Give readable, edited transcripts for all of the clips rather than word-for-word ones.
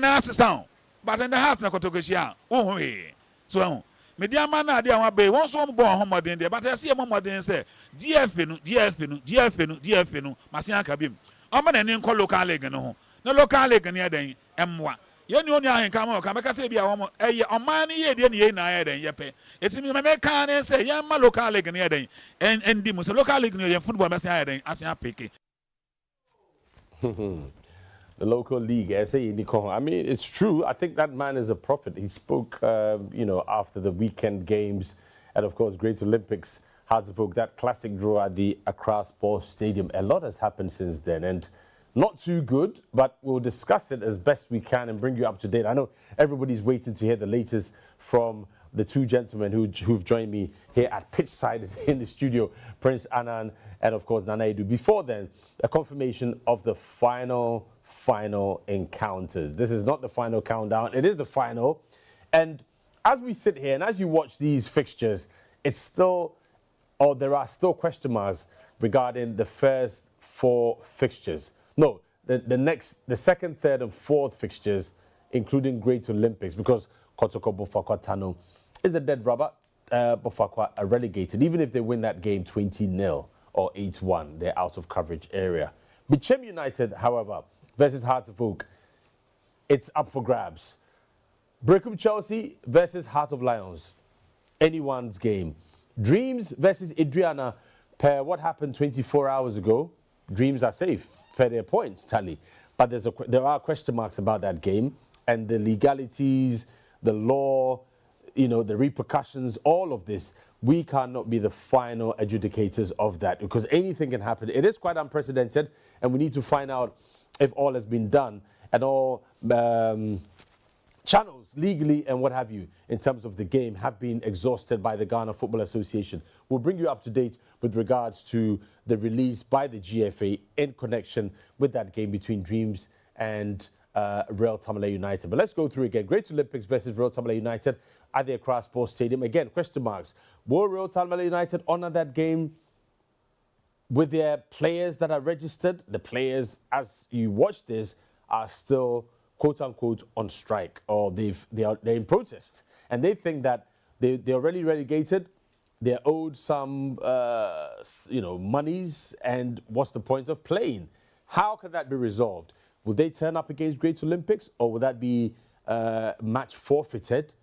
na system but in the house na kotokoshia oh so media man na dia wa be won so mo bon homodin de but I see homodin say GF no masia ka bim o ma na ni nko local league no ho na local league ne den emwa ye ni oni ahen ka ma ka meka say bia wo eye oman ni ye de ne ye na ye den ye pe etimi me ka ne say ye ma local league ne ye den endi mo so local league ne ye football masia ye den asia peke. The local league, I mean, it's true. I think that man is a prophet. He spoke, after the weekend games and, of course, Great Olympics, Hartsburg, that classic draw at the Accra Sports Stadium. A lot has happened since then, and not too good, but we'll discuss it as best we can and bring you up to date. I know everybody's waiting to hear the latest from the two gentlemen who've joined me here at pitchside in the studio, Prince Annan and, of course, Nana Edu. Before then, a confirmation of the final encounters. This is not the final countdown. It is the final. And as we sit here and as you watch these fixtures, there are still question marks regarding the first four fixtures. No, the second, third, and fourth fixtures, including Great Olympics, because Kotoko Bofakwa Tano is a dead rubber. Bofakwa are relegated. Even if they win that game 20-0 or 8-1, they're out of coverage area. Bichem United, however, versus Hartsburg, it's up for grabs. Brecum Chelsea versus Heart of Lions, anyone's game. Dreams versus Adriana, per what happened 24 hours ago, Dreams are safe per their points tally. But there are question marks about that game and the legalities, the law, the repercussions, all of this. We cannot be the final adjudicators of that because anything can happen. It is quite unprecedented, and we need to find out if all has been done and all channels legally and what have you in terms of the game have been exhausted by the Ghana Football Association. We'll bring you up to date with regards to the release by the GFA in connection with that game between Dreams and Real Tamale United. But let's go through again. Great Olympics versus Real Tamale United at the Accra Sports Stadium. Again, question marks. Will Real Tamale United honour that game with their players that are registered? The players, as you watch this, are still, quote-unquote, on strike, or they're in protest. And they think that they're already relegated, they're owed some, monies, and what's the point of playing? How can that be resolved? Will they turn up against Great Olympics, or will that be match forfeited,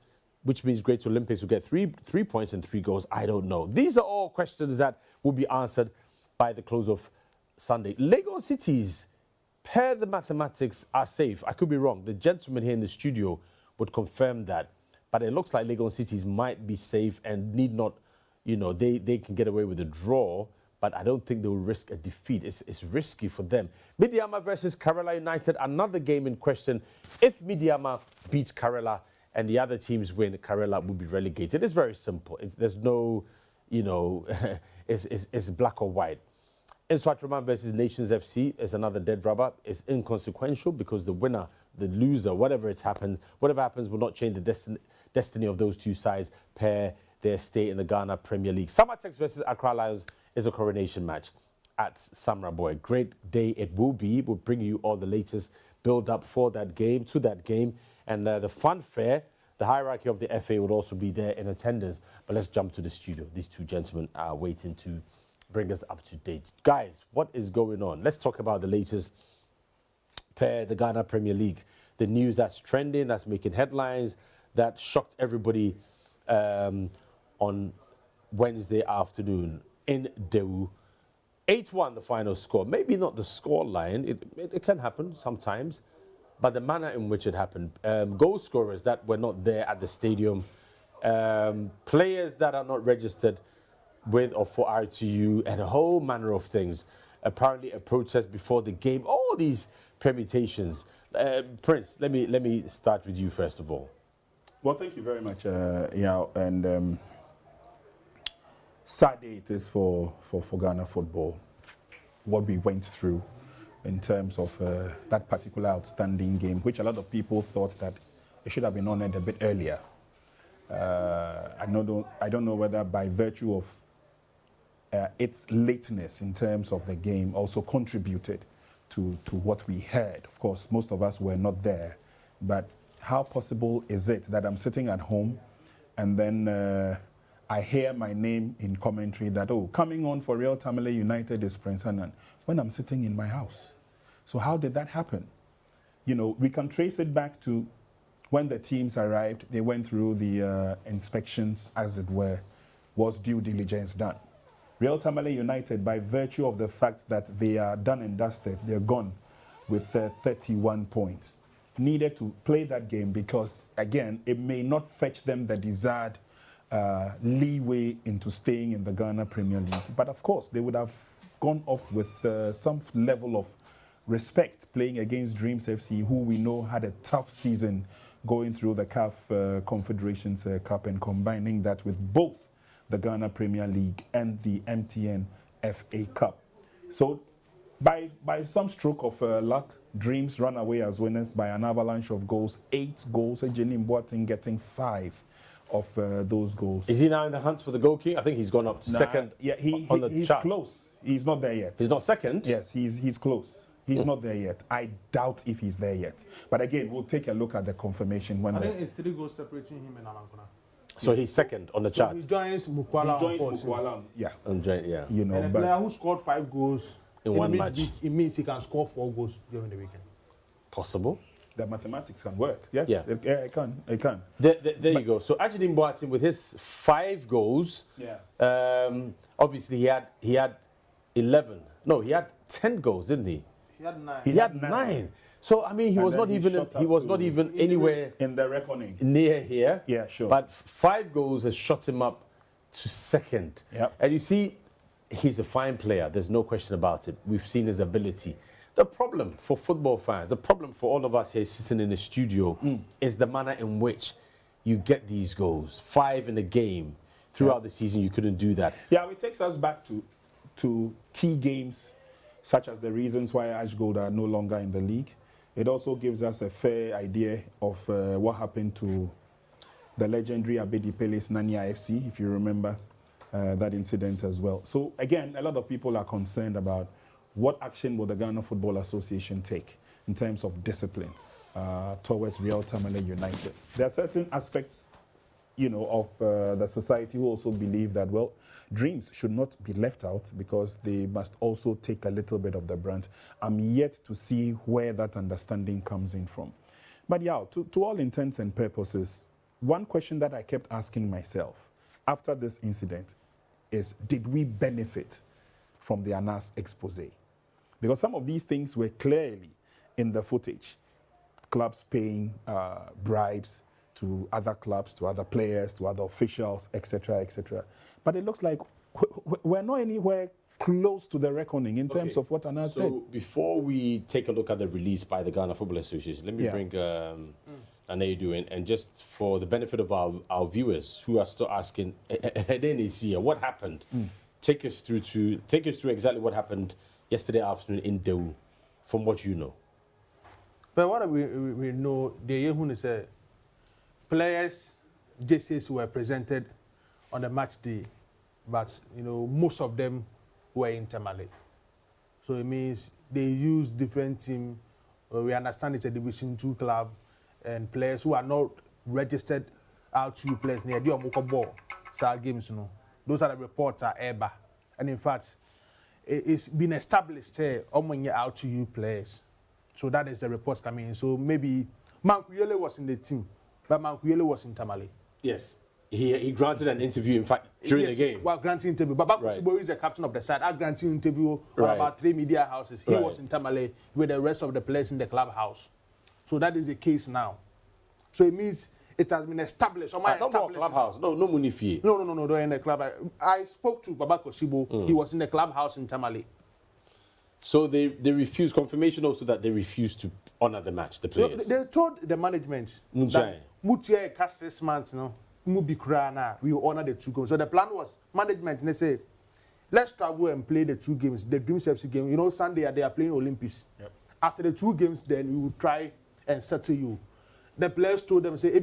which means Great Olympics will get three points and 3 goals? I don't know. These are all questions that will be answered by the close of Sunday. Lagos Cities, per the mathematics, are safe. I could be wrong. The gentleman here in the studio would confirm that. But it looks like Lagos Cities might be safe and need not, they can get away with a draw, but I don't think they will risk a defeat. It's risky for them. Midiama versus Kerala United, another game in question. If Midiama beats Kerala and the other teams win, Kerala will be relegated. It's very simple. There's no, it's black or white. Nswatraman versus Nations FC is another dead rubber. It's inconsequential because the winner, the loser, whatever happens will not change the destiny of those two sides per their stay in the Ghana Premier League. Samatex versus Accra Lions is a coronation match at Samra Boy. Great day it will be. We'll bring you all the latest build-up for that game, to that game. And the funfair, the hierarchy of the FA would also be there in attendance. But let's jump to the studio. These two gentlemen are waiting to bring us up to date. Guys, what is going on? Let's talk about the latest per the Ghana Premier League. The news that's trending, that's making headlines, that shocked everybody on Wednesday afternoon in Dewu. 8-1 the final score. Maybe not the score line. It can happen sometimes. But the manner in which it happened. Goal scorers that were not there at the stadium. Players that are not registered with or for RTU, and a whole manner of things. Apparently a protest before the game. All these permutations. Prince, let me start with you first of all. Well, thank you very much, Yaw, and sad day it is for Ghana football, what we went through in terms of that particular outstanding game, which a lot of people thought that it should have been honored a bit earlier. I don't know whether by virtue of its lateness in terms of the game also contributed to what we heard. Of course, most of us were not there But how possible is it that I'm sitting at home and then I hear my name in commentary that, oh, coming on for Real Tamale United is Prince Annan, when I'm sitting in my house? So how did that happen? You know, we can trace it back to when the teams arrived. They went through the inspections, as it were, was due diligence done. Real Tamale United, by virtue of the fact that they are done and dusted, they're gone with 31 points, needed to play that game because, again, it may not fetch them the desired leeway into staying in the Ghana Premier League. But of course, they would have gone off with some level of respect playing against Dreams FC, who we know had a tough season going through the CAF Confederations Cup and combining that with both the Ghana Premier League and the MTN FA Cup. So by some stroke of luck, Dreams run away as winners by an avalanche of goals, 8 goals, Jenny Boateng getting 5 of those goals. Is he now in the hunt for the goal king? I think he's gone up to second. Yeah, he's chart. close. He's not there yet. He's not second? Yes, he's close. He's not there yet. I doubt if he's there yet. But again, we'll take a look at the confirmation when I think it's 3 goals separating him and Amankona. So he's second on the chart. He joins Mukwala. Yeah. Yeah. You know, and a player who scored 5 goals in one match. It means he can score 4 goals during the weekend. Possible. The mathematics can work. Yes, Yeah. It can. It can. There you go. So Ajidin Boateng with his 5 goals. Yeah. Obviously he had 11. No, he had 10 goals, didn't he? He had 9. He had 9. So I mean, he was not even anywhere in the reckoning near here. Yeah, sure. But 5 goals has shot him up to second. Yep. And you see, he's a fine player. There's no question about it. We've seen his ability. The problem for football fans, the problem for all of us here sitting in the studio, is the manner in which you get these goals. 5 in a game. Throughout the season, you couldn't do that. Yeah, it takes us back to key games, such as the reasons why Ash Gold are no longer in the league. It also gives us a fair idea of what happened to the legendary Abedi Pele's Nanya FC, if you remember that incident as well. So again, a lot of people are concerned about what action will the Ghana Football Association take in terms of discipline towards Real Tamale United. There are certain aspects, you know, of the society who also believe that, well, Dreams should not be left out because they must also take a little bit of the brunt. I'm yet to see where that understanding comes in from. But yeah, to all intents and purposes, one question that I kept asking myself after this incident is, did we benefit from the Anas expose? Because some of these things were clearly in the footage. Clubs paying bribes to other clubs, to other players, to other officials, etc., etc. But it looks like we're not anywhere close to the reckoning in terms of what Anas did. So before we take a look at the release by the Ghana Football Association, let me bring Aneidu in, and just for the benefit of our viewers who are still asking, what happened? Take us through exactly what happened yesterday afternoon in Dewu, from what you know. But what we know, the Yehun is players' jerseys were presented on the match day, but you know most of them were in Tamale. So it means they use different team. We understand it's a Division 2 club, and players who are not registered R2 players near the Omoko ball games. You know, those are the reports are EBA, and in fact, it's been established here among your R2 players. So that is the reports coming in. So maybe Mankuyele was in the team, but Mankuyele was in Tamale. Yes. He granted an interview, in fact, during the game. Well, granting interview. But Bakusibo is the captain of the side. I granted interview on about 3 media houses. He was in Tamale with the rest of the players in the clubhouse. So that is the case now. So it means it has been established. No more clubhouse. No Munifi. No. They're in the club. I spoke to Baba Kosibo. He was in the clubhouse in Tamale. So they refused, confirmation also that they refused to honor the match, the players. They told the management that Mutia cast 6 months, we will honor the 2 games. So the plan was management, they say, let's travel and play the 2 games, the Dreams FC game. You know, Sunday they are playing Olympics. Yep. After the 2 games, then we will try and settle you. The players told them, say,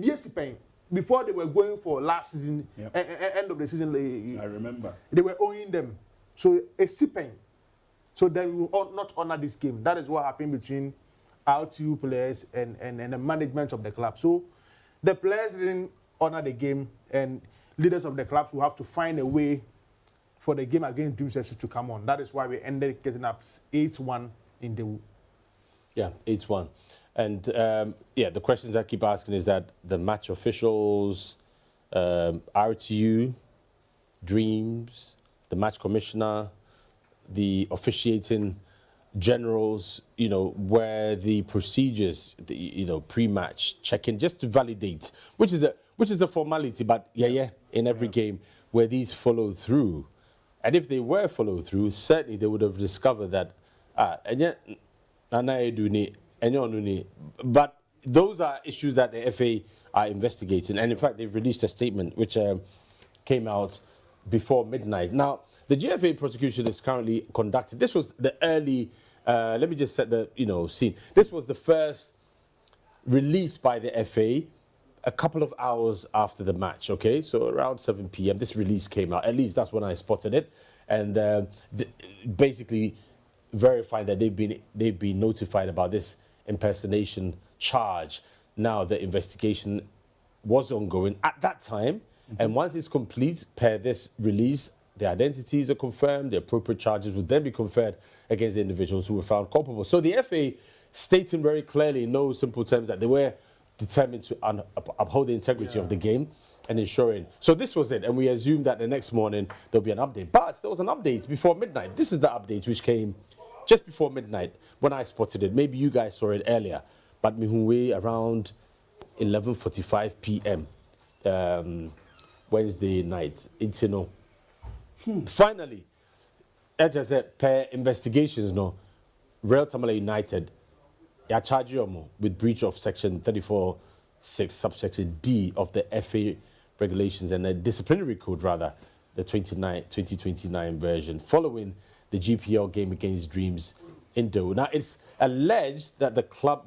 before they were going for last season, end of the season, I remember. They were owing them. So a stipend. So then we will not honor this game. That is what happened between RTU players and the management of the club. So the players didn't honor the game, and leaders of the clubs will have to find a way for the game against Dreams FC to come on. That is why we ended getting up 8-1 in the... Yeah, 8-1. And the questions I keep asking is that the match officials, RTU, Dreams, the match commissioner, the officiating generals, where the procedures, pre-match check-in, just to validate, which is a formality, but in every game where these follow through. And if they were followed through, certainly they would have discovered that, but those are issues that the FA are investigating. And in fact, they've released a statement which came out before midnight. Now, the GFA prosecution is currently conducted. This was the early, let me just set the scene. This was the first release by the FA a couple of hours after the match, okay? So around 7 p.m. this release came out. At least that's when I spotted it. And basically verified that they've been notified about this impersonation charge. Now the investigation was ongoing at that time. And once it's complete, per this release, the identities are confirmed, the appropriate charges will then be conferred against the individuals who were found culpable. So the FA stating very clearly in no simple terms that they were determined to uphold the integrity of the game and ensuring. So this was it, and we assumed that the next morning there'll be an update. But there was an update before midnight. This is the update which came just before midnight when I spotted it. Maybe you guys saw it earlier, but Mihunwe around 11:45 p.m. Wednesday night. Finally, as I said, per investigations, Real Tamale United, I charge you with breach of section 34.6 subsection D of the FA regulations and the disciplinary code, rather, the 2029 version, following the GPL game against Dreams in Doha. Now, it's alleged that the club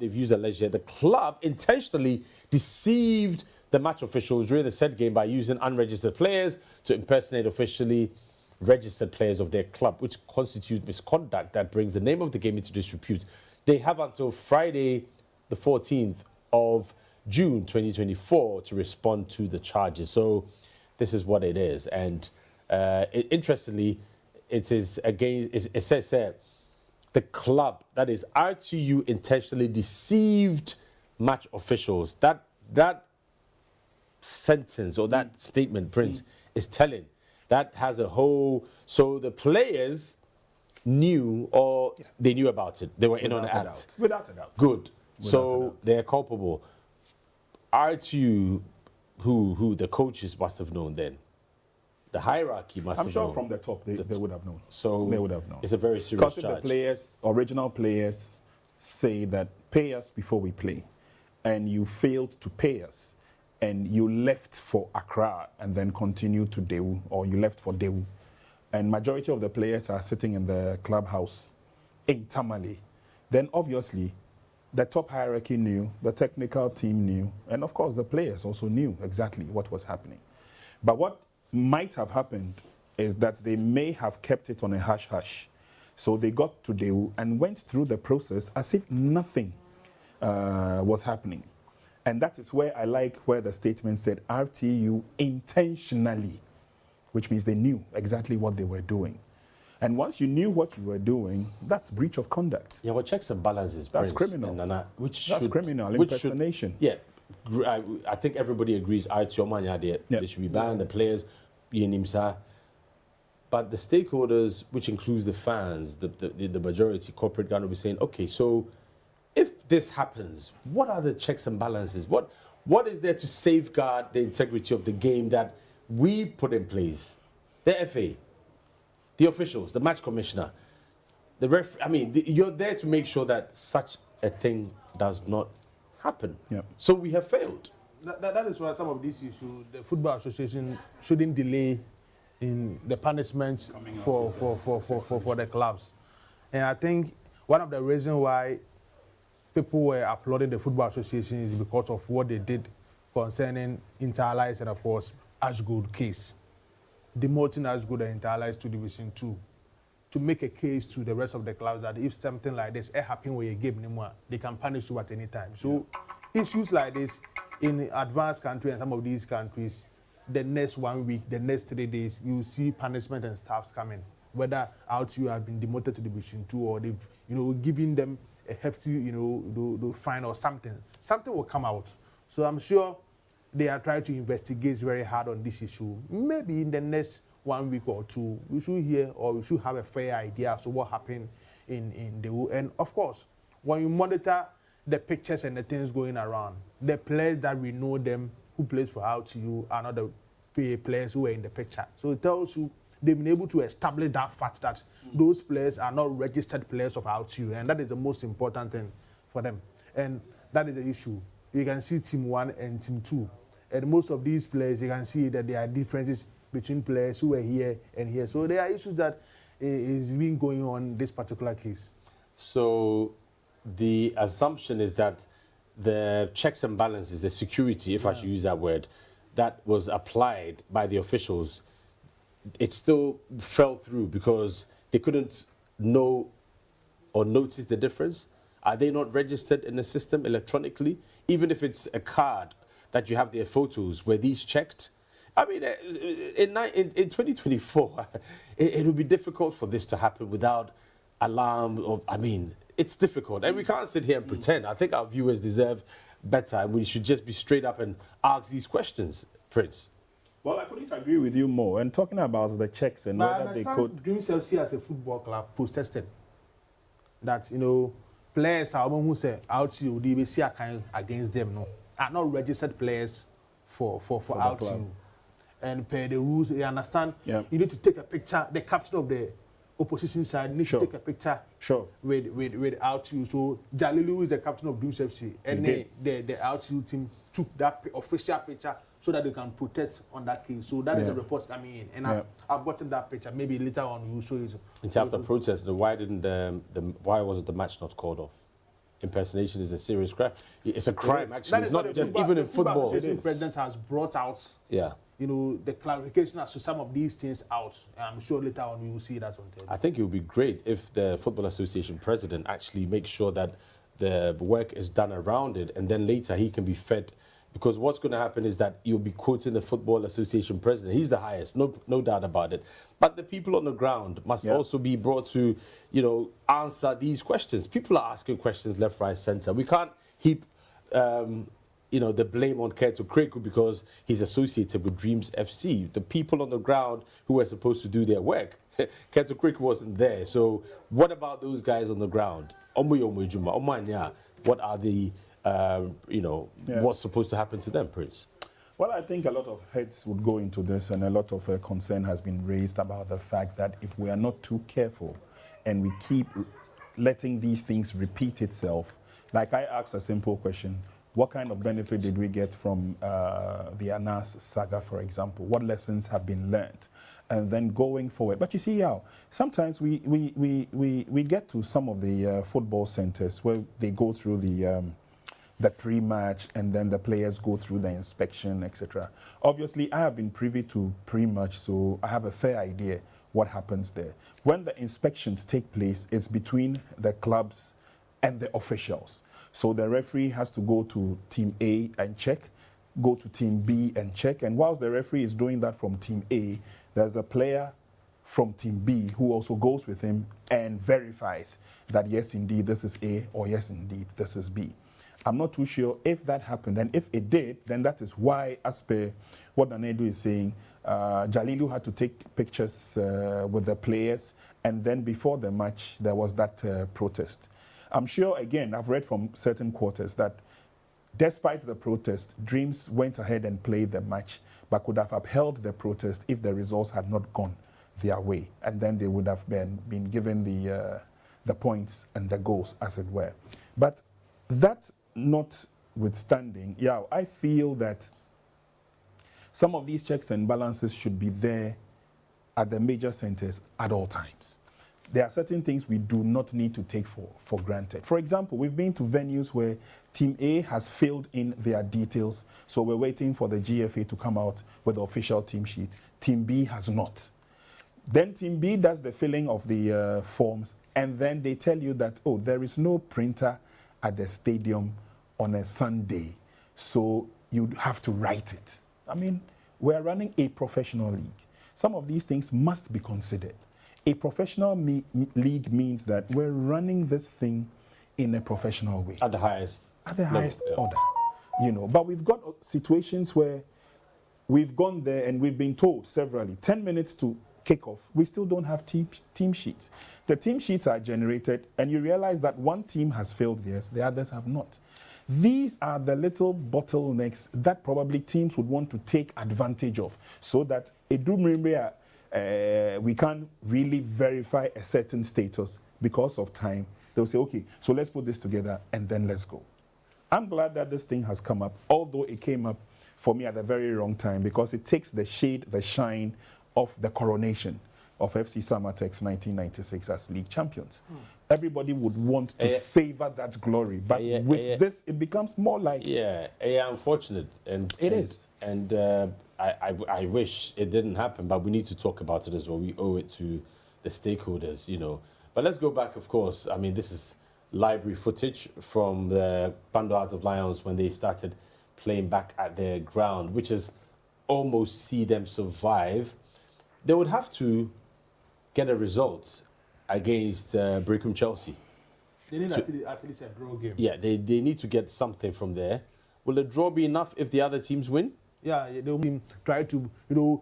intentionally deceived the match officials during the said game by using unregistered players to impersonate officially registered players of their club, which constitutes misconduct that brings the name of the game into disrepute. They have until Friday, the 14th of June 2024 to respond to the charges. So this is what it is. And interestingly, it is again, it says there, the club, that is RTU, intentionally deceived match officials. That sentence or that statement, Prince, is telling. That has a whole... So the players knew, or they knew about it. They were in on the act. Without a doubt. Good. So they're culpable. RTU, who the coaches must have known then. The hierarchy must have known. I'm sure from the top they would have known. So they would have known. It's a very serious charge. Because if the players, original players, say that pay us before we play, and you failed to pay us, and you left for Accra and then continued to Daewoo, or you left for Daewoo, and majority of the players are sitting in the clubhouse in Tamale, then obviously the top hierarchy knew, the technical team knew, and of course the players also knew exactly what was happening. But what might have happened is that they may have kept it on a hush-hush. So they got to Daewoo and went through the process as if nothing was happening. And that is where I like where the statement said RTU intentionally, which means they knew exactly what they were doing. And once you knew what you were doing, that's breach of conduct. Yeah, well, checks and balances, That's Prince, criminal. Nana, That's criminal, impersonation. I think everybody agrees they should be banned, the players, but the stakeholders, which includes the fans, the majority, corporate Ghana, will be saying, okay, so if this happens, what are the checks and balances? What is there to safeguard the integrity of the game that we put in place? The FA, the officials, the match commissioner, the ref. I mean, you're there to make sure that such a thing does not happen. Yep. So we have failed. That is why some of these issues, the Football Association shouldn't delay in the punishment for the clubs. And I think one of the reasons why people were applauding the Football Association is because of what they did concerning Interallies and, of course, Ashgood case. Demoting Ashgood and Interallies to Division 2 to make a case to the rest of the clubs that if something like this happen with a game anymore, they can punish you at any time. So issues like this in advanced countries and some of these countries, the next 1 week, the next 3 days, you will see punishment and stuff coming. Whether out you have been demoted to Division 2 or they've, giving them a hefty, the fine or something. Something will come out. So I'm sure they are trying to investigate very hard on this issue. Maybe in the next 1 week or two, we should hear or we should have a fair idea as to what happened in the world. And of course, when you monitor the pictures and the things going around, the players that we know them who plays for RTU are not the players who were in the picture. So it tells you they've been able to establish that fact that those players are not registered players of RTU, and that is the most important thing for them. And that is the issue. You can see Team 1 and Team 2. And most of these players, you can see that there are differences between players who were here and here. So there are issues that is been going on in this particular case. So the assumption is that the checks and balances, the security, if I should use that word, that was applied by the officials, it still fell through because they couldn't know or notice the difference. Are they not registered in the system electronically? Even if it's a card that you have their photos, were these checked? I mean, in 2024, it would be difficult for this to happen without alarm. It's difficult. And we can't sit here and pretend. I think our viewers deserve better, and we should just be straight up and ask these questions, Prince. Well, I couldn't agree with you more. And talking about the checks and whether they could... Dreams FC as a football club protested that, players are who say out you, they see a kind against them, no, are not registered players for out you. And per the rules, they understand. Yeah. You need to take a picture. The captain of the opposition side needs to take a picture with out you. So Jalilu is the captain of Dreams FC, and the out you team took that official picture so that they can protect on that case. So that is the report coming in, and I've gotten that picture. Maybe later on we'll show you. It's after protest. Why wasn't the match not called off? Impersonation is a serious crime. It's a crime, actually. It's not just even in football. The president has brought out, the clarification as to some of these things out. I'm sure later on we will see that on television. I think it would be great if the Football Association president actually makes sure that the work is done around it, and then later he can be fed. Because what's going to happen is that you'll be quoting the Football Association president. He's the highest, no doubt about it. But the people on the ground must also be brought to, answer these questions. People are asking questions left, right, centre. We can't heap, the blame on Keto Kreku because he's associated with Dreams FC. The people on the ground who were supposed to do their work, Keto Kreku wasn't there. So what about those guys on the ground? What are the... what's supposed to happen to them, Prince? Well, I think a lot of heads would go into this, and a lot of concern has been raised about the fact that if we are not too careful and we keep letting these things repeat itself, like I asked a simple question, what kind of benefit did we get from the Anas saga, for example? What lessons have been learned? And then going forward. But you see, sometimes we get to some of the football centers where they go through the pre-match, and then the players go through the inspection, etc. Obviously, I have been privy to pre-match, so I have a fair idea what happens there. When the inspections take place, it's between the clubs and the officials. So the referee has to go to Team A and check, go to Team B and check, and whilst the referee is doing that from Team A, there's a player from Team B who also goes with him and verifies that yes, indeed, this is A, or yes, indeed, this is B. I'm not too sure if that happened, and if it did, then that is why, as per what Nanedu is saying, Jalilu had to take pictures with the players, and then before the match, there was that protest. I'm sure, again, I've read from certain quarters that despite the protest, Dreams went ahead and played the match, but could have upheld the protest if the results had not gone their way, and then they would have been given the points and the goals, as it were. But that notwithstanding, I feel that some of these checks and balances should be there at the major centers at all times. There are certain things we do not need to take for granted. For example, we've been to venues where Team A has filled in their details, so we're waiting for the GFA to come out with the official team sheet. Team B has not. Then Team B does the filling of the forms, and then they tell you that, oh, there is no printer at the stadium on a Sunday, so you have to write it. I mean, we're running a professional league. Some of these things must be considered. A professional league means that we're running this thing in a professional way. At the highest Order. You know, but we've got situations where we've gone there and we've been told severally, 10 minutes to kick off, we still don't have team sheets. The team sheets are generated and you realize that one team has failed theirs, the others have not. These are the little bottlenecks that probably teams would want to take advantage of, so that we can't really verify a certain status because of time. They'll say, okay, so let's put this together and then let's go. I'm glad that this thing has come up, although it came up for me at the very wrong time, because it takes the shade, the shine of the coronation of FC Samatex 1996 as league champions. Everybody would want to savor that glory, but with this, it becomes more like... Yeah, unfortunate. And it is. And I wish it didn't happen, but we need to talk about it as well. We owe it to the stakeholders, you know. But let's go back, of course. I mean, this is library footage from the Pando Hearts of Lions when they started playing back at their ground, which is almost see them survive. They would have to get a result against Brecum Chelsea. They need at least a draw game. Yeah, they need to get something from there. Will a draw be enough if the other teams win? Yeah, they'll try to,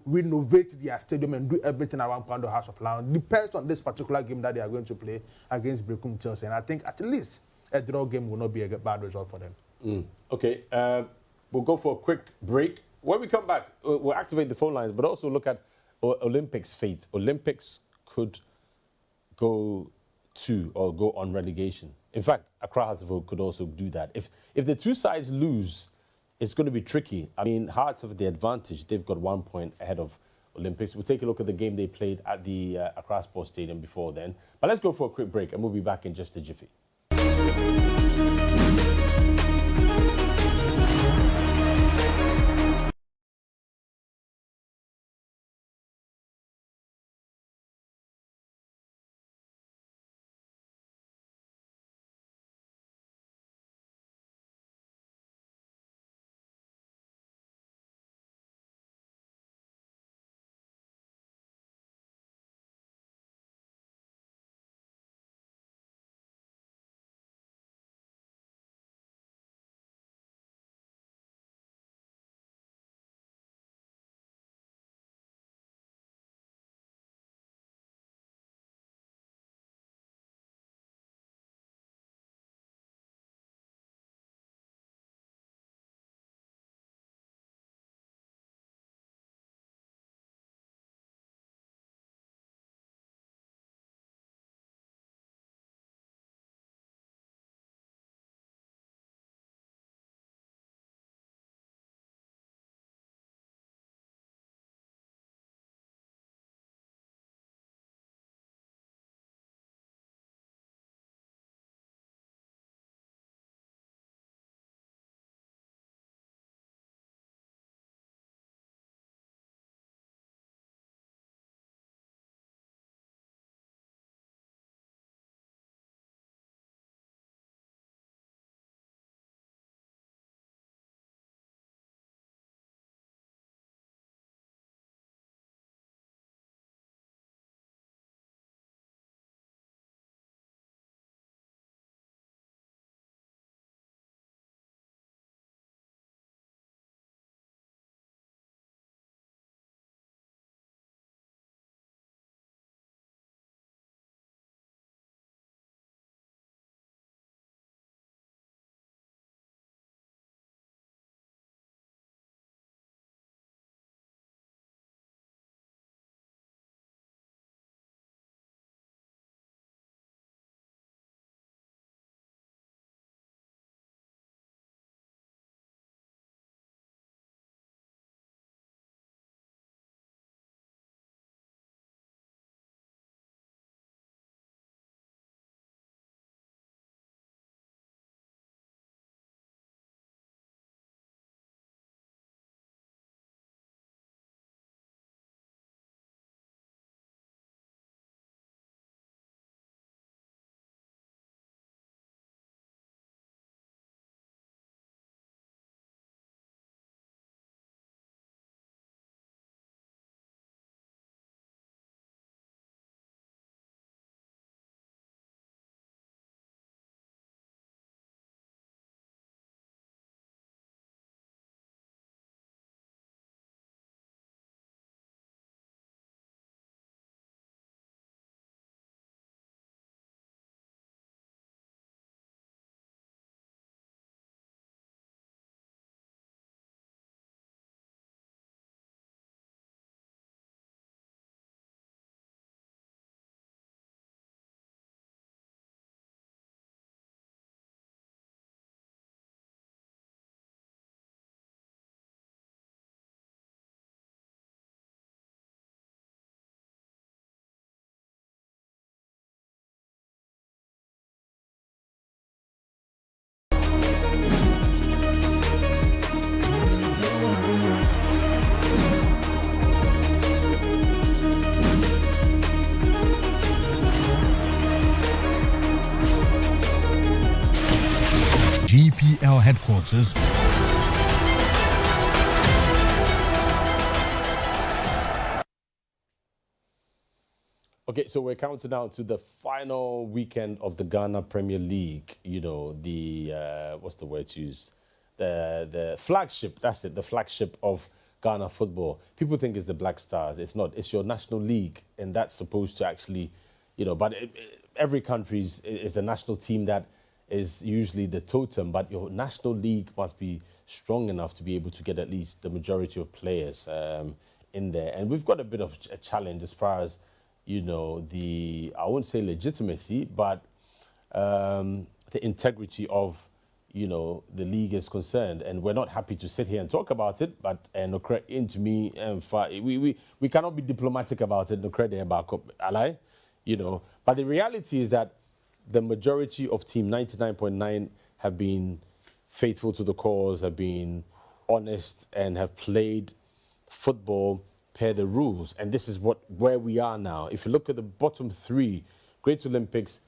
renovate their stadium and do everything around Pando House of Lions. Depends on this particular game that they are going to play against Brecum Chelsea. And I think at least a draw game will not be a bad result for them. Okay, we'll go for a quick break. When we come back, we'll activate the phone lines, but also look at Olympics' fate. Olympics could go on relegation. In fact, Accra Hartsfield could also do that. If the two sides lose, it's going to be tricky. I mean, Hearts have the advantage. They've got 1 point ahead of Olympics. We'll take a look at the game they played at the Accra Sports Stadium before then. But let's go for a quick break, and we'll be back in just a jiffy. boxes. Okay, so we're counting down to the final weekend of the Ghana Premier League. You know, the what's the word to use? The flagship. That's it. The flagship of Ghana football. People think it's the Black Stars. It's not. It's your national league, and that's supposed to actually, you know. But every country is the national team that is usually the totem. But your national league must be strong enough to be able to get at least the majority of players in there. And we've got a bit of a challenge as far as, you know, I won't say legitimacy, but the integrity of, you know, the league is concerned. And we're not happy to sit here and talk about it, but into me, we cannot be diplomatic about it, ally, you know. But the reality is that the majority of team, 99.9, have been faithful to the cause, have been honest, and have played football per the rules. And this is where we are now. If you look at the bottom three, Great Olympics,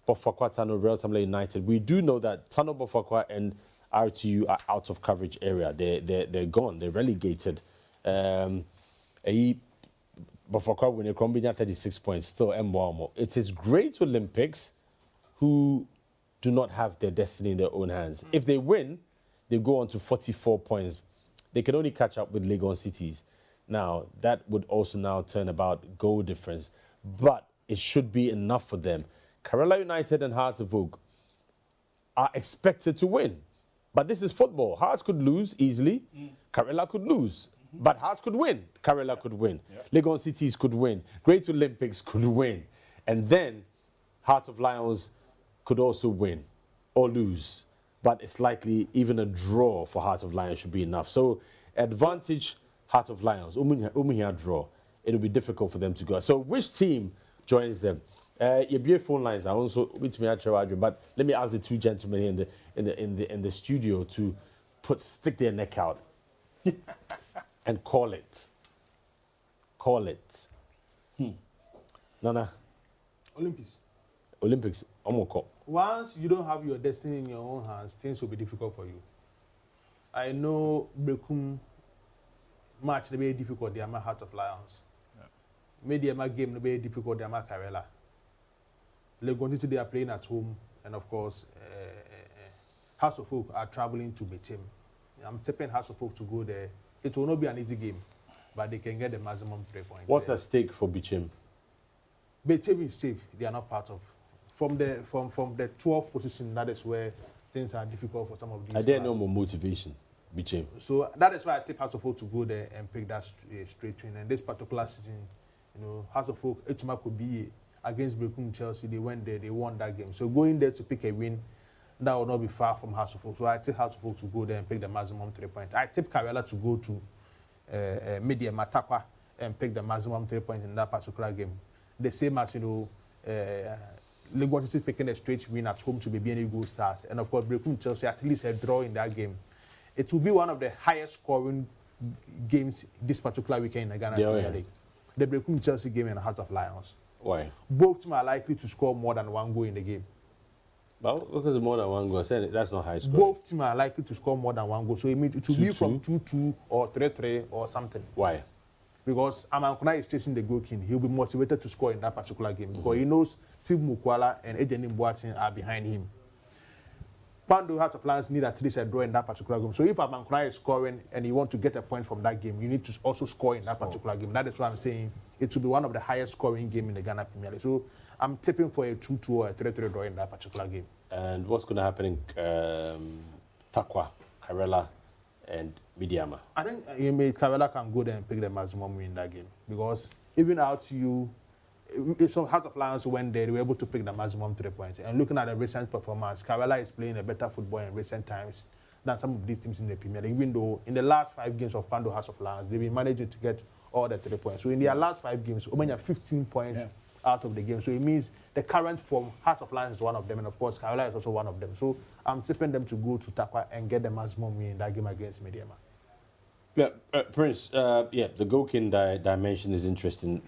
Bofakwa, Tano, Real Tamale United, we do know that Tano, Bofakwa, and RTU are out of coverage area. They're gone. They're relegated. Bofakwa, when you're combining 36 points, still Mwamo. It is Great Olympics who do not have their destiny in their own hands. If they win, they go on to 44 points. They can only catch up with Legon Cities. Now, that would also now turn about goal difference, but it should be enough for them. Karela United and Hearts of Oak are expected to win, but this is football. Hearts could lose easily. Karela could lose, but Hearts could win. Karela could win. Legon Cities could win. Great Olympics could win. And then Hearts of Lions could also win or lose. But it's likely even a draw for Hearts of Lions should be enough. So advantage Heart of Lions, Umuhia draw. It'll be difficult for them to go. So which team joins them? Your phone lines are also with me, but let me ask the two gentlemen here in the studio to stick their neck out and call it. Call it. Nana. Olympics. Once you don't have your destiny in your own hands, things will be difficult for you. I know Bekum match will be difficult. They are my Heart of Lions. Maybe my game will be difficult. They are my Karela. Legon they are playing at home, and of course, House of Folk are traveling to Bechem. I'm tipping House of Folk to go there. It will not be an easy game, but they can get the maximum 3 points. What's at stake for Bechem? Bechem is safe. They are not part of. From the 12th position, that is where things are difficult for some of these. I dare no more motivation, Bechem. So that is why I tip House of Folk to go there and pick that straight win. And this particular season, you know, House of Folk, Echuma could be against Bekum Chelsea. They went there, they won that game. So going there to pick a win, that will not be far from House of Folk. So I tip House of Folk to go there and pick the maximum 3 points. I tip Karela to go to Media Matakwa and pick the maximum 3 points in that particular game. The same as, you know, Legon is picking a straight win at home to BBN Gold Stars. And of course, Bekum Chelsea at least a draw in that game. It will be one of the highest scoring games this particular weekend in the Ghana Premier League. The Bekum Chelsea game and the Heart of Lions. Why? Both teams are likely to score more than one goal in the game. But because more than one goal, that's not high scoring. Both teams are likely to score more than one goal. So it means it will be from 2-2 or 3-3 or something. Why? Because Amankuna is chasing the goal king. He'll be motivated to score in that particular game. Because he knows Steve Mukwala and Ejeni Boateng are behind him. Pando Heart of Lions need at least a draw in that particular game. So if Amankuna is scoring and you want to get a point from that game, you need to also score in that particular game. That is why I'm saying it will be one of the highest scoring games in the Ghana Premier League. So I'm tipping for a 2-2 or a 3-3 draw in that particular game. And what's going to happen in Takwa, Karela, and Midiama? I think Karela can go there and pick the maximum win in that game. Because even out you, if some Heart of Lions went there, they were able to pick the maximum 3 points. And looking at the recent performance, Karela is playing a better football in recent times than some of these teams in the Premier League. Even though in the last 5 games of Pando Heart of Lions, they've been managing to get all the 3 points. So in their last 5 games, Omania 15 points out of the game. So it means the current form, Heart of Lions is one of them, and of course, Karela is also one of them. So I'm tipping them to go to Takwa and get the maximum win in that game against Mediama. Yeah, Prince, the goal king dimension is interesting.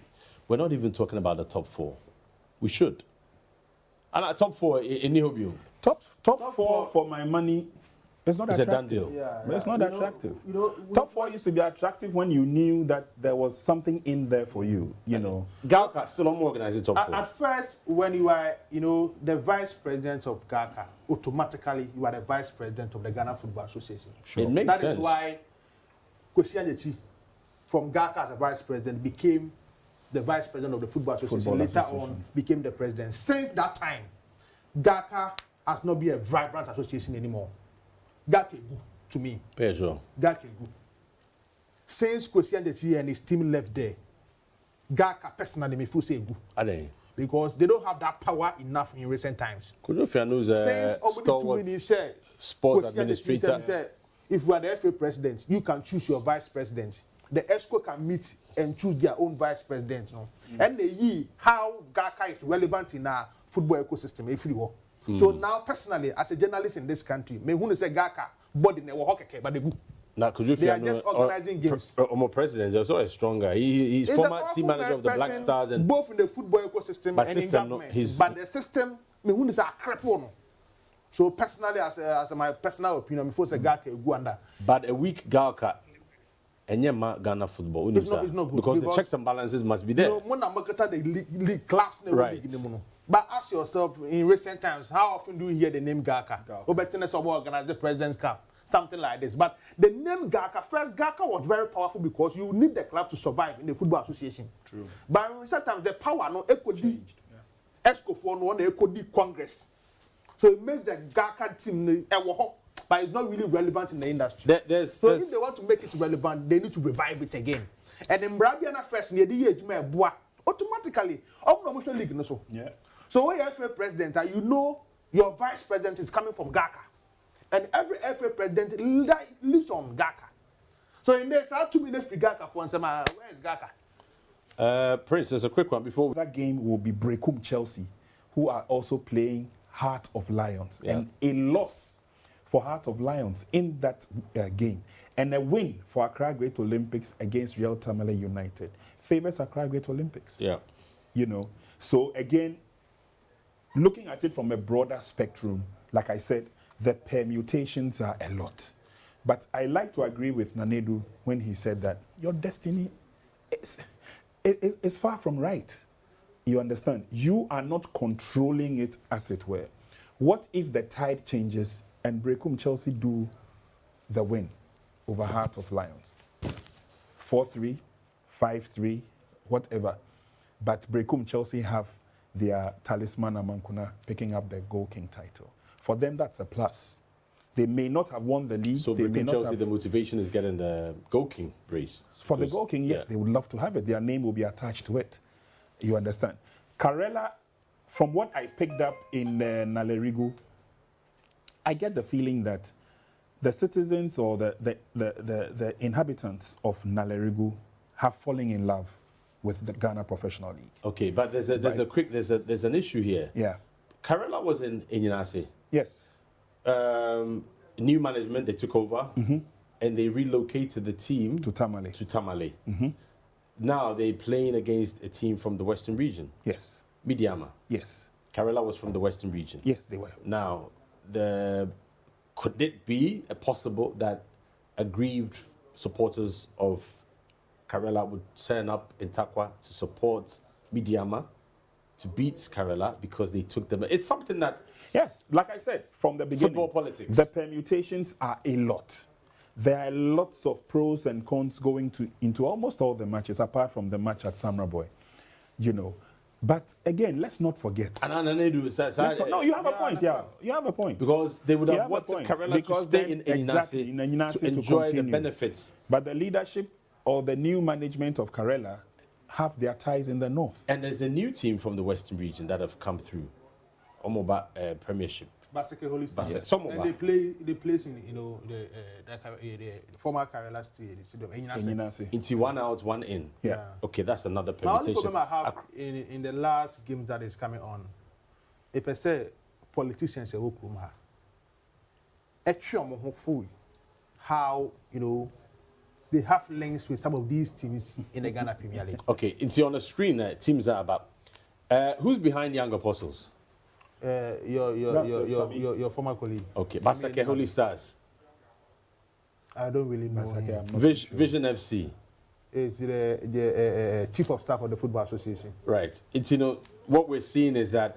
We're not even talking about the top 4. We should. And top 4 in Nihobio. Top four for my money It's not It's a attractive. done deal. Yeah, But it's yeah. not attractive. Top four used to be attractive when you knew that there was something in there for you, you know. Galka still on organizing top four. At first, when you are, the vice president of GACA, automatically you are the vice president of the Ghana Football Association. It makes That sense. is why Kwesi Adjei from GACA as a vice president became the vice president of the Football Association. Later on, became the president. Since that time, GACA has not been a vibrant association anymore. GACA to me. Yeah, sure. GACA since Kwesi Adjei and his team left there, GACA personally me feel say good. Are they? Because they don't have that power enough in recent times. Could you feel knows Since stalwart say, sports Kwesi Adjei administrator? say, if you are the FA president, you can choose your vice president. The ESCO can meet and choose their own vice president. No? And they see how GACA is relevant in our football ecosystem. If you will. So now, personally, as a journalist in this country, me who say GACA body never hockey, but they go. Now, could you They feel are just organizing games. Our president is also a stronger. He's He's former a team manager of the Black person, Stars and both in the football ecosystem But and in system, no, government. he's- But the system, me who is a crap one. So personally, as my personal opinion, before say GACA go under. but a weak Galka and Ghana football. It's not good because the because- checks and balances must be there. When I'm looking at the league clubs, Right. But ask yourself, in recent times, how often do you hear the name GACA? Obetiness of organize the President's Cup, something like this. But the name GACA, first, GACA was very powerful because you need the club to survive in the football association. True. But in recent times, the power no changed. ESCO for no one ECOD Congress. So it makes the GACA team but it's not really relevant in the industry. There's If they want to make it relevant, they need to revive it again. And in Brabiana first, near the year, automatically, league no so. Yeah. So when you're FA president, and you know your vice president is coming from GACA, and every FA president lives on GACA. So in this, how 2 minutes free GACA for one where is GACA? Prince, there's a quick one before. That game will be Brecum Chelsea, who are also playing Heart of Lions. Yeah. And a loss for Heart of Lions in that game. And a win for Accra Great Olympics against Real Tamale United. Favors Accra Great Olympics. Yeah. You know, so again, looking at it from a broader spectrum, like I said, the permutations are a lot. But I like to agree with Nanedu when he said that your destiny is far from right. You understand? You are not controlling it, as it were. What if the tide changes and Brecum Chelsea do the win over Heart of Lions? 4-3, 5-3, whatever. But Brecum Chelsea have their talisman Amankuna picking up the Goal King title. For them, that's a plus. They may not have won the league. So they may Brecum not Chelsea, have, the motivation is getting the Goal King brace. for the Because- Goal King, yes, yeah. they would love to have it. Their name will be attached to it. You understand? Karela, from what I picked up in Nalerigu, I get the feeling that the citizens or the inhabitants of Nalerigu have fallen in love with the Ghana Professional League. Okay, but there's an issue here. Yeah. Karela was in Yanase. Yes. New management, they took over and they relocated the team To Tamale. to Tamale. Now they're playing against a team from the Western region, Yes. Midiama. Yes. Karela was from the Western region. Yes, they were. Now, could it be possible that aggrieved supporters of Karela would turn up in Takwa to support Midiama to beat Karela because they took them? It's something that Yes, like I said, from the beginning. Football politics. The permutations are a lot. There are lots of pros and cons going into almost all the matches, apart from the match at Samra, you know. But again, let's not forget. no, You have a point, yeah. You have a point. because they would You have have a wanted point, Karela to because stay then- in exactly, in Inase Inase to to enjoy the continue. benefits. But the leadership or the new management of Karela have their ties in the north. And there's a new team from the Western region that have come through. Omoba Premiership. Baseke Holy Stars. Baseke. Some of And that. they play in the former Karela Stadium. Inase. Into 1 out, 1 in. Yeah. Okay, that's another My only permutation. problem I have in the last games that is coming on, if I say politicians are actually how they have links with some of these teams in the Ghana Premier League. Okay, it's on the screen. Teams are about. Who's behind Young Apostles? That's Sami. Your former colleague. Okay, Sami Basake Holy Stars. I don't really know. Masaki, him. I'm not Vision, sure. Vision FC. Is the chief of staff of the Football Association. Right. It's, what we're seeing is that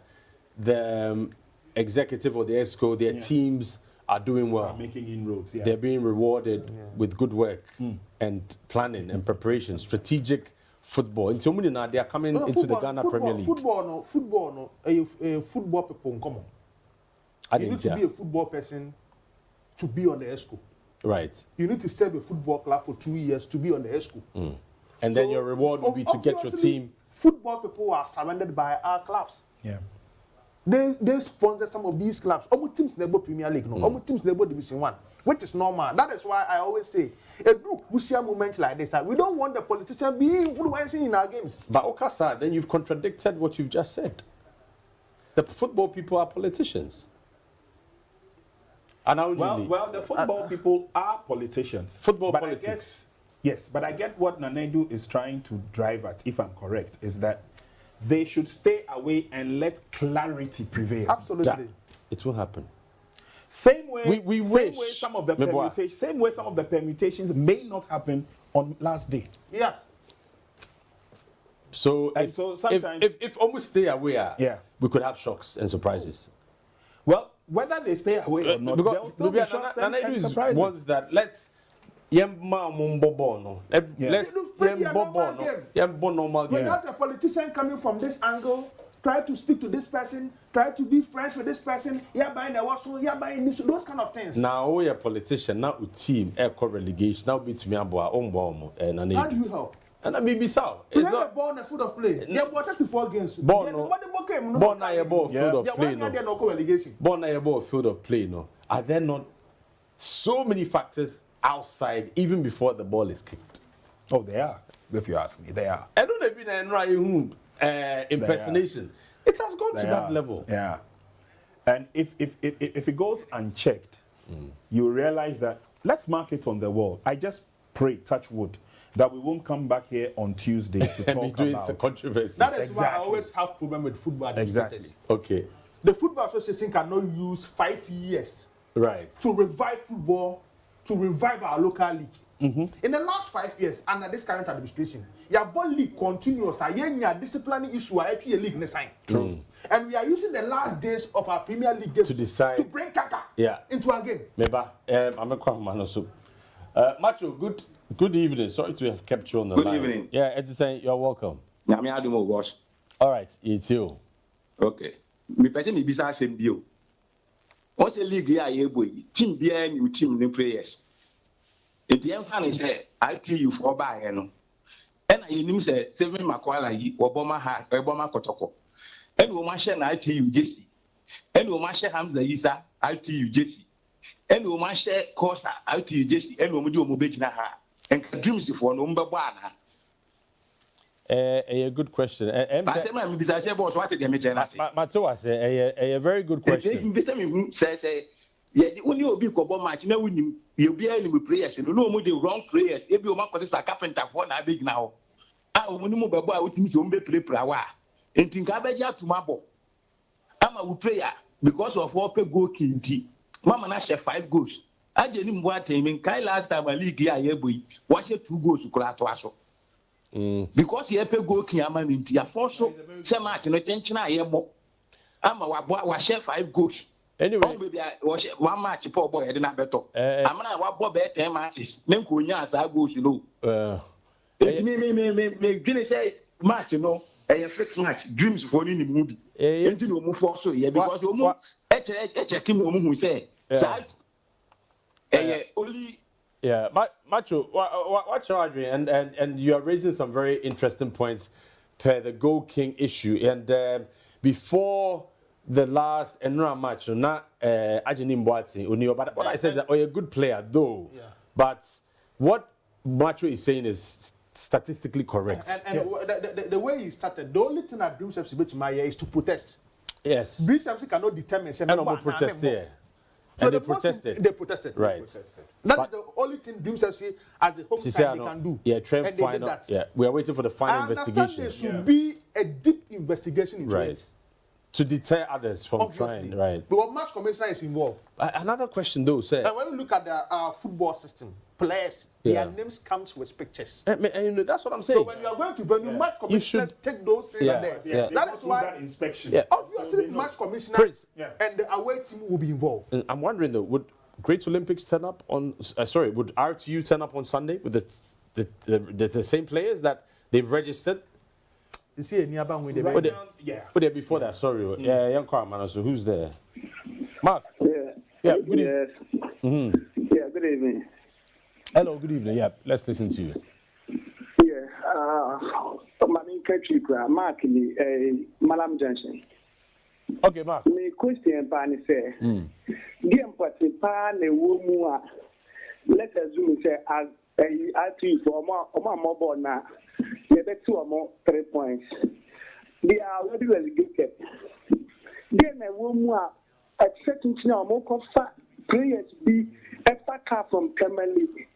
the executive or the ESCO, their teams are doing well. Making inroads. Yeah. They're being rewarded with good work and planning and preparation, strategic football. In Somuni now, they are coming into the Ghana Premier League. Football, football people in common. You need to be a football person to be on the ESCO. Right. You need to serve a football club for 2 years to be on the ESCO. And then your reward will be to get your team. Football people are surrounded by our clubs. Yeah. They sponsor some of these clubs. Almost teams never Premier League, no. Almost teams never Division 1, which is normal. That is why I always say, a group we share moments like this. We don't want the politician being influencing in our games. But Okasa, then you've contradicted what you've just said. The football people are politicians. And Well, the football people are politicians. Football but politics. I guess, yes, but I get what Nanedu is trying to drive at, if I'm correct, is that they should stay away and let clarity prevail. Absolutely. It will happen. Same way, We same wish. way some of the Meboa. permutations, same way some of the permutations may not happen on last day. Yeah. So, And so sometimes- if almost stay away, Yeah. we could have shocks and surprises. Well, whether they stay away or not, there will still be shocks and surprises. Wants that let's yemma mumbobo no. Let's Look, play their normal yembobo no. game. Yembo normal game. Without a politician coming from this angle, try to speak to this person, try to be friends with this person, you're buying the Warsaw, you're buying this, those kind of things. Now we a politician, now we team air relegation, now beat me abo ombo and How do you help? and I be so. Play It's the not ball on the foot of play. Yeah, but 34 games. Ball Yeah, no. what the ball came, no Ball more na time. your ball field of Yeah, play one year no. there no relegation. Ball na your ball field of play no. Are there not so many factors outside even before the ball is kicked? Oh, they are. If you ask me, they are. I don't know impersonation. It has gone to They that are. level. Yeah. And if it goes unchecked, you realize that let's mark it on the wall. I just pray, touch wood, that we won't come back here on Tuesday to And we talk do about a controversy. That is why I Exactly. always have problem with football Exactly. administrators. Okay. The Football Association cannot use 5 years Right. to revive football, to revive our local league. In the last 5 years, under this current administration, your ball league continues. A disciplining issue, a league next time. True. And we are using the last days of our Premier League games To decide. to bring Kaka Yeah. into our game. Meba, I'm a crowd man also. Macho, good evening. Sorry to have kept you on the Good line. evening. Yeah, it's saying you're welcome. Nyame adom o boss. All right, it's you. Okay. Me pese me bisa asem bio. Won say league ya ye boy. Team bia new team new players. Enti em fa ne say ITU for ba here no. E na yenim say Seven Makwala yi oboma ha, oboma kotoko. E no ma share na ITU Jesse. E no ma share Hamza Isa ITU Jesse. E no ma share Kosa ITU Jesse. E no mo di o mo begina ha. Enka dreams for no mbebo ana. A good question. But tell me bisa say boss what dey me say na say. Macho, I say a very good question. Bisa me say ye only obi ko bo match na wunim ye obi ani me prayers no no mo dey wrong prayers e bi o makote sa carpenter for na big na ho a o mo ni mo bebo a otimi se o mbe pray wa enti nka ba ja tuma bo ama we prayer because of what pe goal kinti mama na share 5 goals aje ni mbo atemi kai last time a league ya ye boy wa share 2 goals kura to aso because ye pe goal kin ama ni nti ya force se match no chenchina ye bo ama wa share 5 goals. Anyway, Baby, one match, poor boy, I didn't better. I'm not what Bob 10 matches. Then Kunya, I go, you know. Me say match, you know, a fixed match, dreams for any movie. Ain't you move for so, yeah, because you move at him who say, only. Yeah, Macho, what's your Adrian? And you are raising some very interesting points per the Goal King issue. And before the last Enra match, not Ajini Mbwati, but what I said is that you're a good player, though. Yeah. But what Macho is saying is statistically correct. And the way he started, the only thing that brings FC to my ear is to protest. Yes. Brings FC cannot determine. And I'm protest here. So And they the most protested. They protested. Right. That is the only thing Dreams FC as a home She side said, they can do. yeah, Trent and they did final. that. Yeah, we are waiting for the final I understand investigation. there should be a deep investigation into Right. it. To deter others from Obviously. trying, right? Because match commissioner is involved. Another question though, sir. And when we look at the football system, players, Yeah. their names comes with pictures. And you know, that's what I'm saying. So when you are going to venue, match commissioners take those things Yeah. there. Yeah. That is why that inspection. Yeah. obviously match commissioner Prince. and the away team will be involved. And I'm wondering though, would Great Olympics turn up on? Would RTU turn up on Sunday with the same players that they've registered? You see, any about when they Right But now, yeah. But there before that, sorry. Yeah, young man. So who's there? Mark. Yeah. Yeah, good Yes. Yeah, good evening. Hello, good evening. Yeah, let's listen to you. Yeah. My name is Mark Malam Junction. Okay, Mark. My question pani say, game party pan a woman. Let's assume say as a for more mobile now. They bet 2 or more 3 points. They are already relegated. Then a woman accepting more players be a factor from Premier League.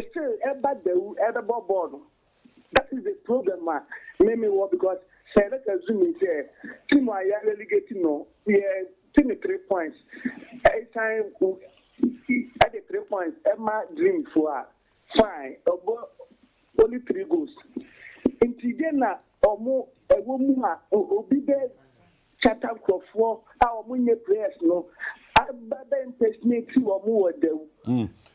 Still, ever ball. That is the problem, man. Maybe what because say let's assume say team are relegated no, yeah, team 3 points. Every time at the 3 points, Emma dream for fine. Only 3 goals. In Tigena, or more a woman will be there. Chatham for our money players, no. I better impersonate 2 or more them.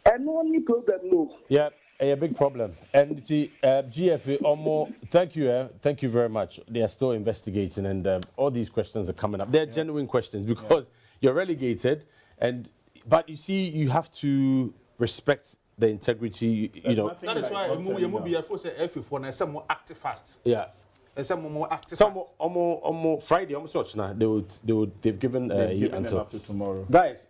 And only problem, no. Yeah, a big problem. And the GFA, thank you very much. They are still investigating, and all these questions are coming up. They're genuine questions because you're relegated, but you see, you have to respect the integrity. You know, That is why you move your force for now. Some more active fast. yeah. And some more active. Some almost Friday, almost watch now. They've given Given answer them up to tomorrow. Guys,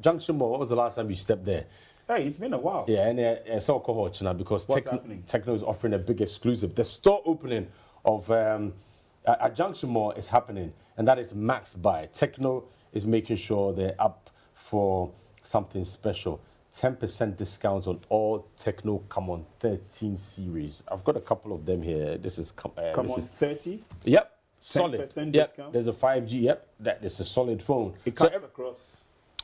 Junction Mall. When was the last time you stepped there? Hey, it's been a while. Yeah, and I saw a cohort now because What's happening? Techno is offering a big exclusive. The store opening of at Junction Mall is happening, and that is Max Buy. Techno is making sure they're up for something special. 10% discounts on all Techno Come On 13 series. I've got a couple of them here. This is Come on, 30. Yep, solid. 10% Yep, discount? there's a 5G. Yep, that is a solid phone. It So cuts across.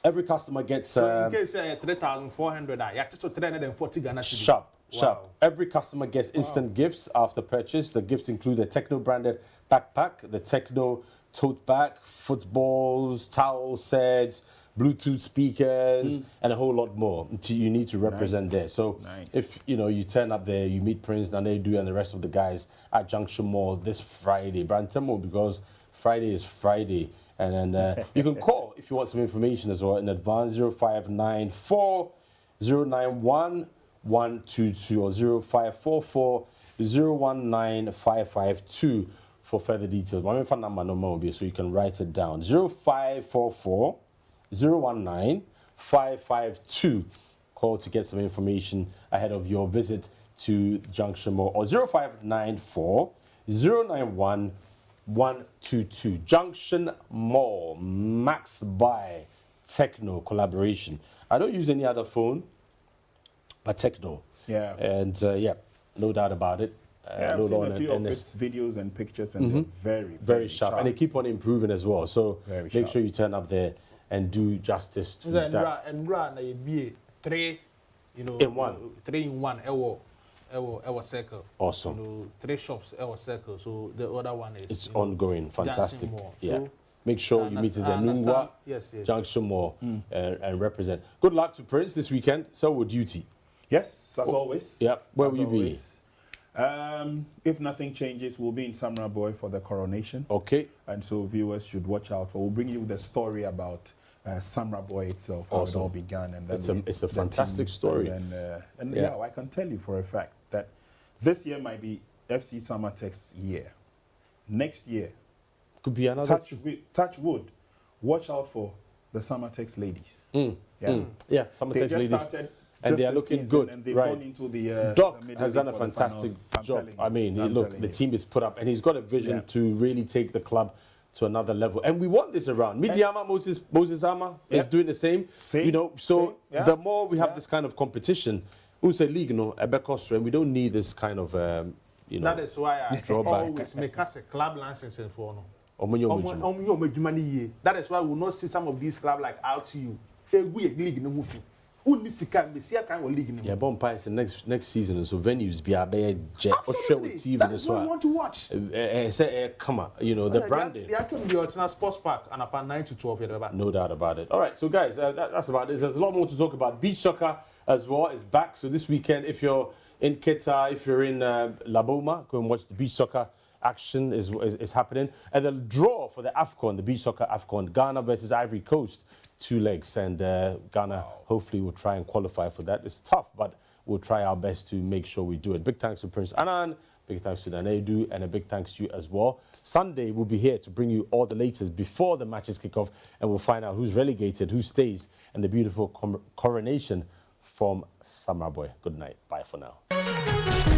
every customer gets So in case 3,400, you have to 340 Ghana cedis. sharp. Wow. Every customer gets instant gifts after purchase. The gifts include a Techno branded backpack, the Techno tote bag, footballs, towel sets, Bluetooth speakers, and a whole lot more. You need to represent there. So if you turn up there, you meet Prince, Nanedu, and the rest of the guys at Junction Mall this Friday, Brantemo, because Friday is Friday. And then you can call if you want some information as well in advance, 0594 091 122 or 0544 019 552 for further details. My phone number no more, so you can write it down. 0544 019 552. Call to get some information ahead of your visit to Junction Mall or 0594 091 122. Junction Mall, Max Buy, Techno collaboration. I don't use any other phone but Techno. Yeah. And no doubt about it. I've load seen on a few and of it's its videos and pictures, and they're very, very sharp. And they keep on improving as well. So Very make sharp. sure you turn up there and do justice to that. And run a be 3, In one. 3 in 1, our circle. Awesome. 3 shops, our circle. So the other one is It's ongoing. Fantastic. Junction Mall. Yeah. So Make sure you meet us I at understand. Nungwa Yes. Junction Mall and represent. Good luck to Prince this weekend. So will duty. Yes, as always. Yeah. Where As will you be? always. If nothing changes, we'll be in Samurai Boy for the coronation. Okay. And so viewers should watch out for. We'll bring you the story about Samurai Boy itself, how Awesome. it all began, and then It's a the fantastic team, story. And Yeah. I can tell you for a fact that this year might be FC Summertech's year. Next year, Could be another. touch wood. Watch out for the Summertech's ladies. Yeah. Some of They the just ladies. started. And they are just looking this good, season, and they've right. gone into the Doc the middle has done a league for the fantastic finals. I'm job. telling you. I mean, I'm look, telling the you. team is put up, and he's got a vision to really take the club to another level. And we want this around. Midiama Moses Ama is doing the same. Same, So same, yeah. the more we have this kind of competition, we say league, and we don't need this kind of, That is why I drawback. always make us a club licensing for no. That is why we will not see some of these clubs like RTU. League in the movie. Who needs to come? See a kind of league in the Yeah, Bon Pies next season, so venues be a better jet. Absolutely. That is what we want to watch. Say, come on, you know, the branding. They are to the Original Sports Park and upon 9 to 12. No doubt about it. All right, so guys, that's about it. There's a lot more to talk about. Beach soccer as well is back. So this weekend, if you're in Qatar, if you're in Laboma, go and watch the beach soccer action is happening. And the draw for the AFCON, the beach soccer AFCON, Ghana versus Ivory Coast, 2 legs. And Ghana hopefully will try and qualify for that. It's tough, but we'll try our best to make sure we do it. Big thanks to Prince Anan, big thanks to Danedu, and a big thanks to you as well. Sunday, we'll be here to bring you all the latest before the matches kick off, and we'll find out who's relegated, who stays, and the beautiful coronation from Summer Boy. Good night. Bye for now.